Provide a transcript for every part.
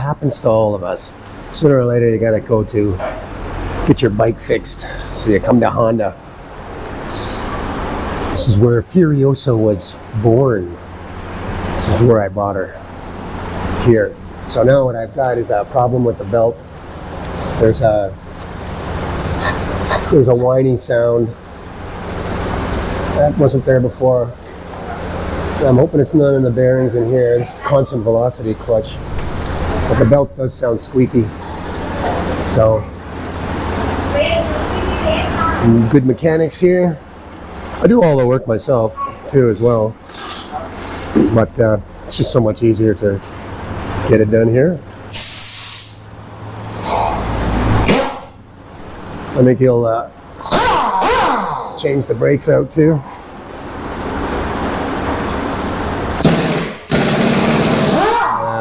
happens to all of us. Sooner or later, you gotta go to get your bike fixed. So you come to Honda. This is where Furiosa was born. This is where I bought her, here. So now what I've got is a problem with the belt. There's a whining sound. That wasn't there before. I'm hoping it's none in the bearings in here. It's constant velocity clutch. But the belt does sound squeaky. So, good mechanics here. I do all the work myself too as well. But it's just so much easier to get it done here. I think he'll change the brakes out too.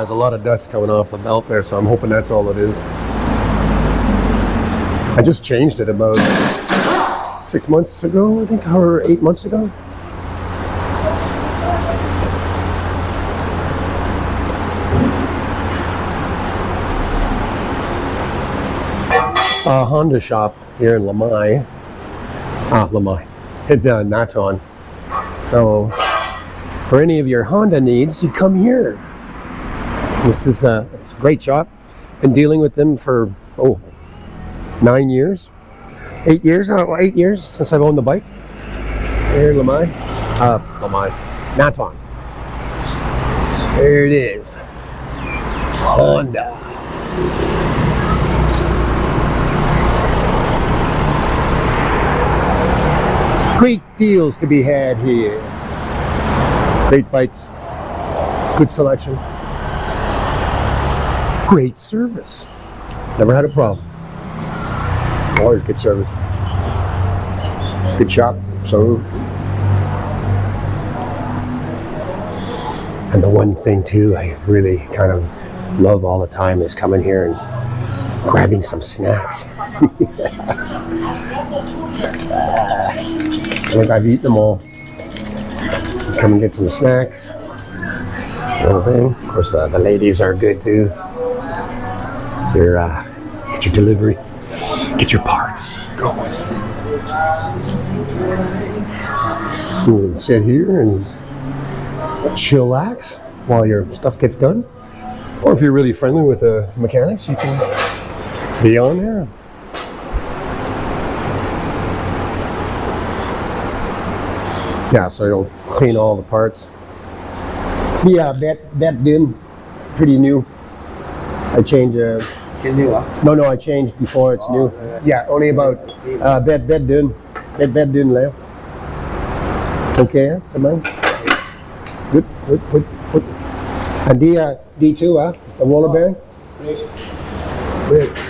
There's a lot of dust coming off the belt there, so I'm hoping that's all it is. I just changed it about 6 months ago, I think, or 8 months ago. It's a Honda shop here in Lamai. In NATHON. So, for any of your Honda needs, you come here. This is it's a great shop. Been dealing with them for 9 years, 8 years, 8 years since I've owned the bike here in Lamai. NATHON. There it is, Honda. Great deals to be had here. Great bikes, good selection. Great service. Never had a problem. Always good service. Good shop. So, and the one thing too I really kind of love all the time is coming here and grabbing some snacks. I think I've eaten them all. Come and get some snacks. Little thing. Of course, the ladies are good too. Get your delivery, get your parts going. You can sit here and chillax while your stuff gets done. Or if you're really friendly with the mechanics, you can be on there. Yeah, so you'll clean all the parts. Yeah, that did pretty new. I changed. No, I changed before it's new. Yeah, only about bed done left. Okay, Samai. Good. And D2, the roller bearing.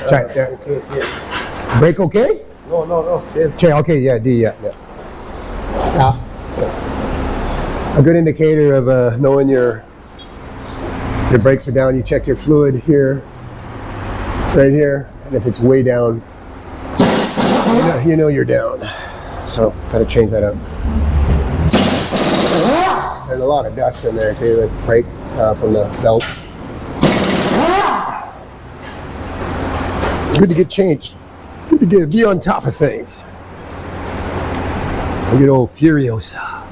Check. Brake okay? No. Check. Okay, yeah, D, yeah. A good indicator of knowing your brakes are down. You check your fluid here. Right here, and if it's way down, you know you're down. So, gotta change that up. There's a lot of dust in there too, like brake from the belt. Good to get changed. Good to be on top of things. Good old Furiosa.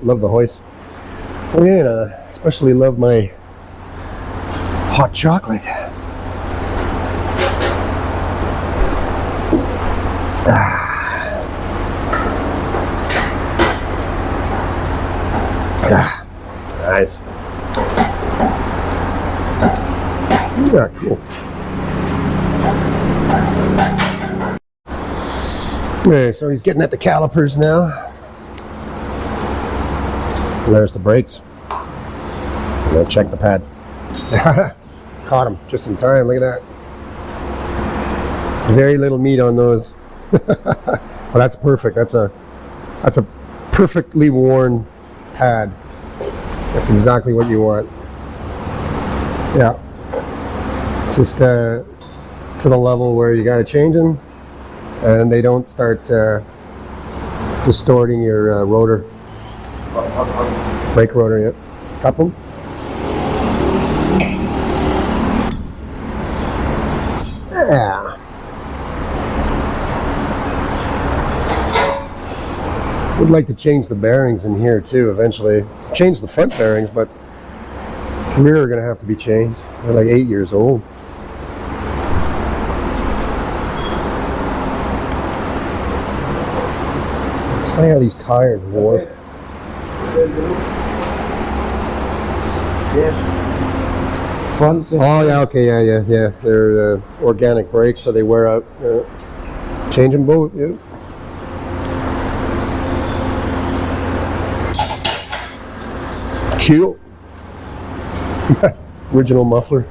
love the hoist. Oh yeah, and especially love my hot chocolate. Nice. Yeah, cool. Okay, so he's getting at the calipers now. And there's the brakes. I'm gonna check the pad. Caught him just in time. Look at that. Very little meat on those. Well, that's perfect. That's a perfectly worn pad. That's exactly what you want. Yeah. Just to the level where you got to change them, and they don't start distorting your rotor. Brake rotor. Yep. Cup them. Would like to change the bearings in here too eventually. Change the front bearings, but rear are going to have to be changed. They're like 8 years old. It's funny how these tires warp. Front. Oh yeah, okay, yeah. They're organic brakes, so they wear out. Change them both. Yeah. Cute. Original muffler.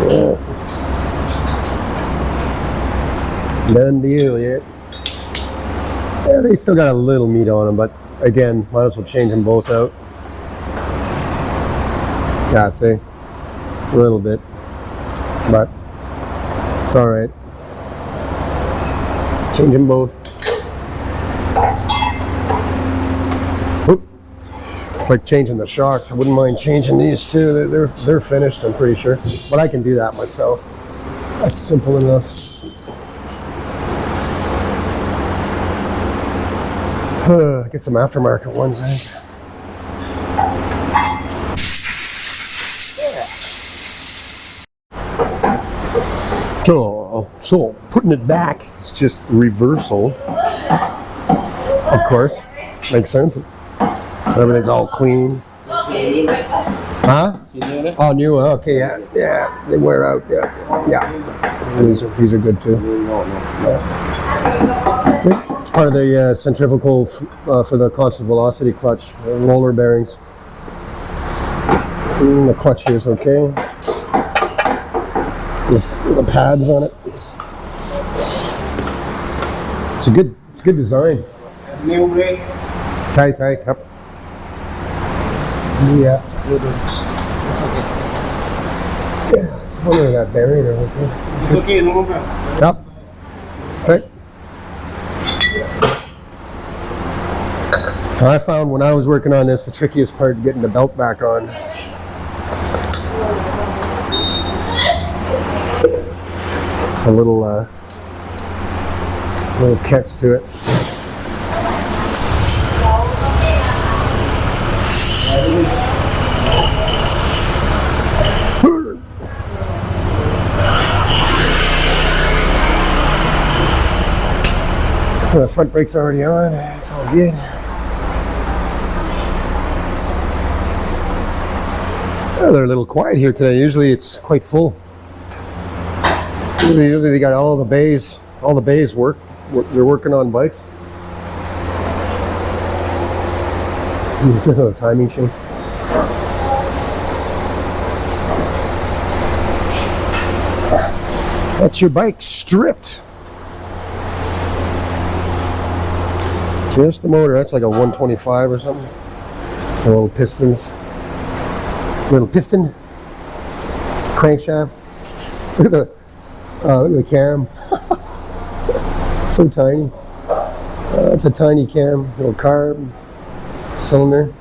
Yeah. Done deal, yeah. Yeah, they still got a little meat on them, but again, might as well change them both out. Yeah, see, a little bit, but it's all right. Change them both. Oop. It's like changing the shocks. I wouldn't mind changing these too. They're finished, I'm pretty sure, but I can do that myself. That's simple enough. Get some aftermarket ones in. So putting it back, it's just reversal. Of course, makes sense. Everything's all clean. Huh? Oh, new. Okay, yeah. They wear out. Yeah. These are good too. Yeah. It's part of the centrifugal for the constant velocity clutch, roller bearings. The clutch here is okay. With the pads on it. It's a good design. New brake. Tight, yep. Yeah. Yeah, it's wondering that bearing or okay. It's okay, no problem. Yep. Okay. I found when I was working on this, the trickiest part getting the belt back on. A little catch to it. The front brake's already on. It's all good. Oh, they're a little quiet here today. Usually it's quite full. Usually they got all the bays work. They're working on bikes. Timing chain. That's your bike stripped. Just the motor. That's like a 125 or something. The little pistons. Little piston. Crankshaft. Look at the cam. So tiny. That's a tiny cam. Little carb. Cylinder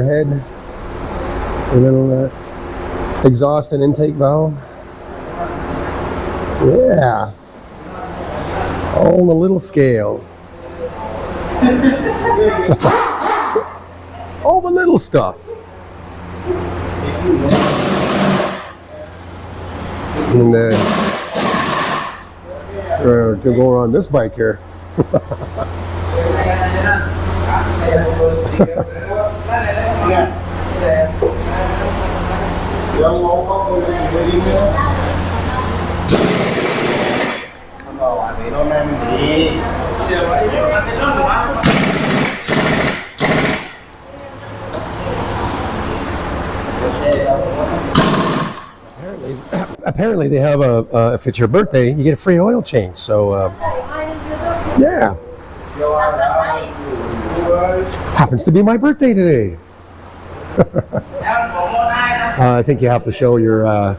head. A little exhaust and intake valve. Yeah. All on the little scale. All the little stuff. And to go on this bike here. Apparently they have if it's your birthday, you get a free oil change. So yeah, happens to be my birthday today. I think you have to show your ID.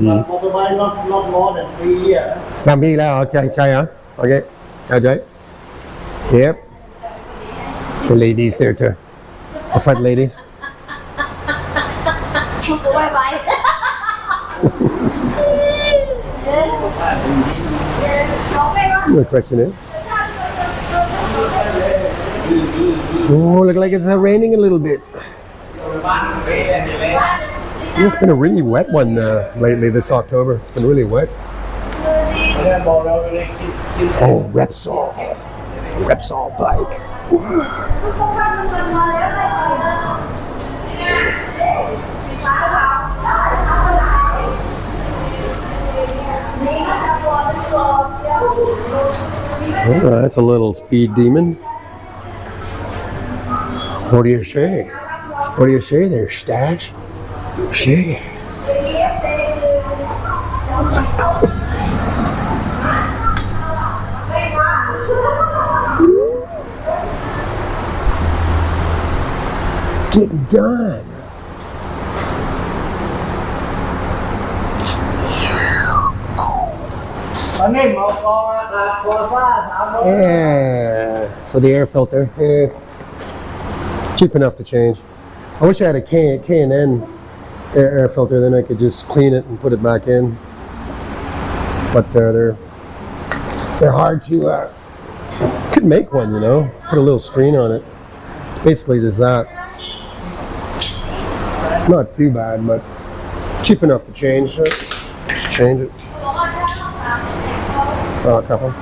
Motorbike not more than 3 years. 3 ปีแล้วใช่ฮะ Okay, okay. Yep. The ladies there too. The front ladies. The question is. Oh, look like it's raining a little bit. It's been a really wet one lately this October. It's been really wet. Oh, Repsol. Repsol bike. Oh, that's a little speed demon. What do you say? What do you say there, Stash? Say. Getting done. Yeah. So the air filter, cheap enough to change. I wish I had a K&N air filter, then I could just clean it and put it back in. But they're hard to. Could make one, you know. Put a little screen on it. It's basically just that. It's not too bad, but cheap enough to change. Just change it. Oh, a couple.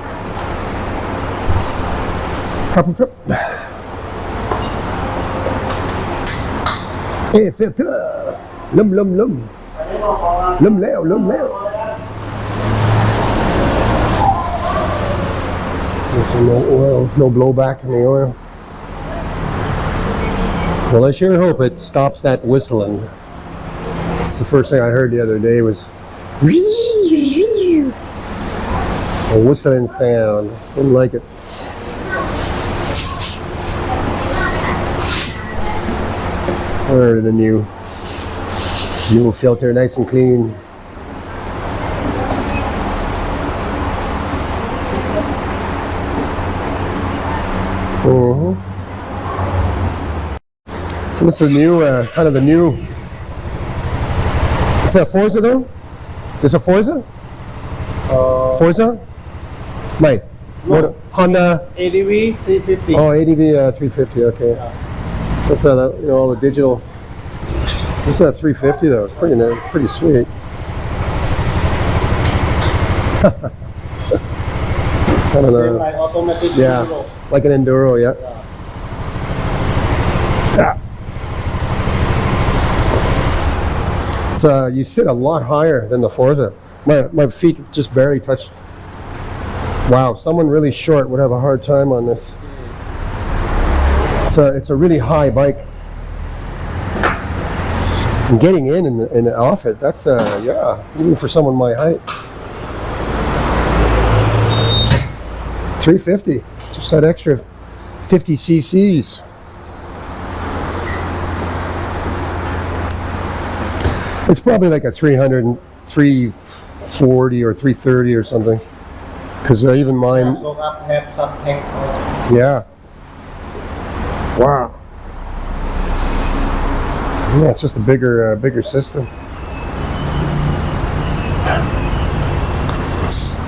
Hey, filter. Lum. Lum leo. There's no oil, no blowback in the oil. Well, I sure hope it stops that whistling. It's the first thing I heard the other day was a whistling sound. Didn't like it. Or the new filter, nice and clean. So this is a new, kind of a new. It's a Forza though? Is it a Forza? Forza? Right. No. Honda. ADV 350. Oh, ADV 350. Okay. Yeah. So that's you know, all the digital. This is a 350 though. It's pretty nice, pretty sweet. I don't know. Like automatic. Yeah, control. like an enduro. Yeah. It's you sit a lot higher than the Forza. My feet just barely touch. Wow, someone really short would have a hard time on this. It's a really high bike. And getting in and off it, that's yeah, even for someone my height. 350, just that extra 50 cc's. It's probably like a 300, 340 or 330 or something. Because even mine. So that have some tank also. Yeah. Wow. Yeah, it's just a bigger system.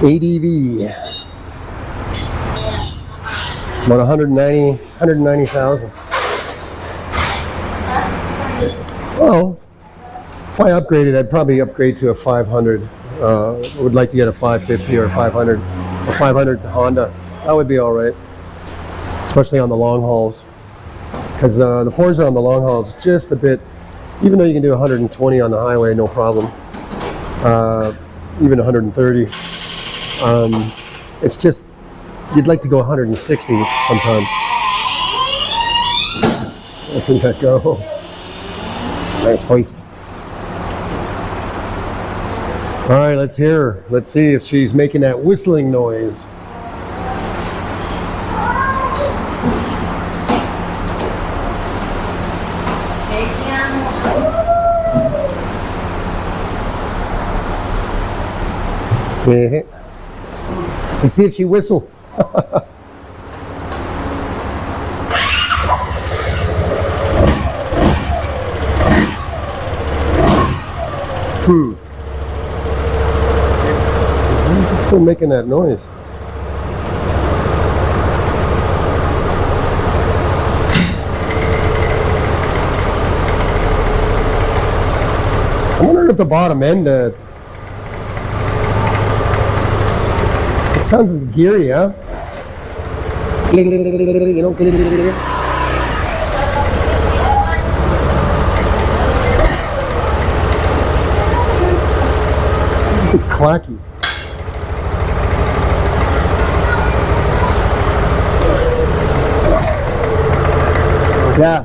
ADV. About 190,000. Well, if I upgraded, I'd probably upgrade to a 500. Would like to get a 550 or a 500, or 500 to Honda. That would be all right, especially on the long hauls. Because the Forza on the long hauls is just a bit, even though you can do 120 on the highway, no problem. Even 130. It's just, you'd like to go 160 sometimes. Let that go. Nice hoist. All right, let's hear her. Let's see if she's making that whistling noise. Let's see if she whistle. making that noise? I wonder if the bottom end, it sounds geary, huh? You know, clacky. Yeah.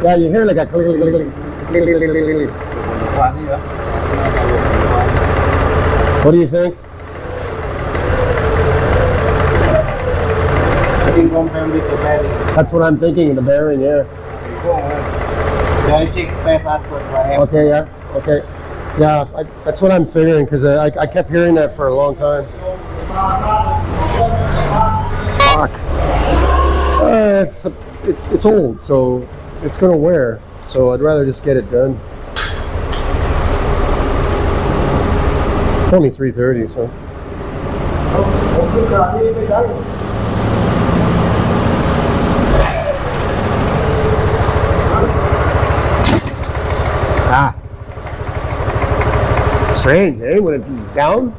Yeah, you hear like a click, click, click, click, click, click, click, click, click. What do you think? I think compare with the bearing. That's what I'm thinking, the bearing, yeah. I check spare parts for him. Okay, yeah, okay. Yeah, that's what I'm figuring, because I kept hearing that for a long time. Fuck. It's old, so it's gonna wear. So I'd rather just get it done. It's only 3:30, so. Ah. Strange, eh? When it's down?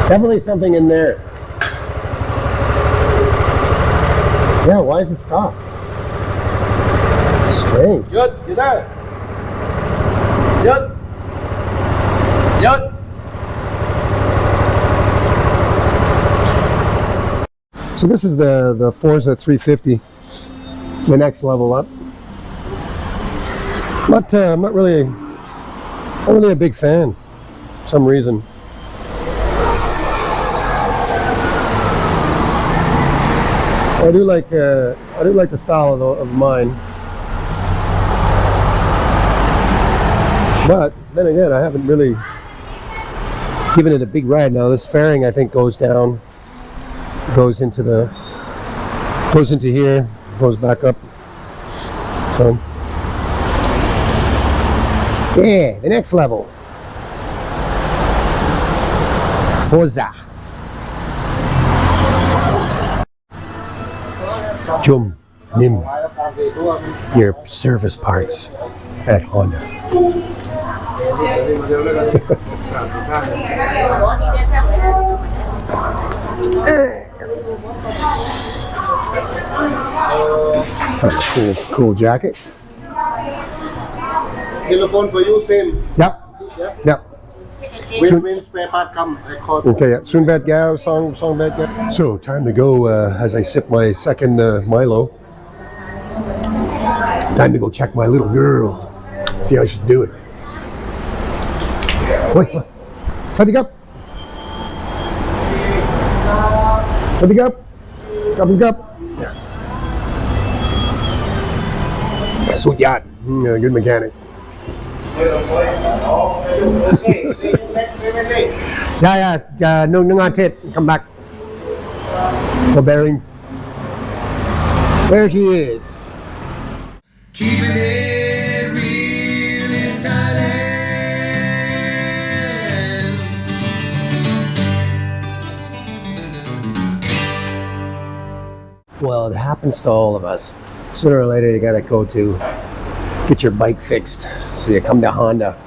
Definitely something in there. Yeah, why is it stopped? Strange. Good, you there? Good. Good. So this is the Forza 350, the next level up. I'm not really a big fan for some reason. I do like the style of mine, but then again, I haven't really given it a big ride. Now this fairing, I think, goes down, goes into here, goes back up. So yeah, the next level, Forza. Jum Nim, your service parts at Honda. Cool jacket. Telephone for you, same. Yep. Yep. When spare part come, I call. Okay, yeah. Soon bad gal, song bad gal. So time to go as I sip my second Milo. Time to go check my little girl. See how she's doing. Wait, tadi up. Tadi up. Up. Sudyat. Good mechanic. Yeah. No, come back. For bearing. There she is. Keeping it real in Thailand. Well, it happens to all of us. Sooner or later, you gotta go to get your bike fixed. So you come to Honda.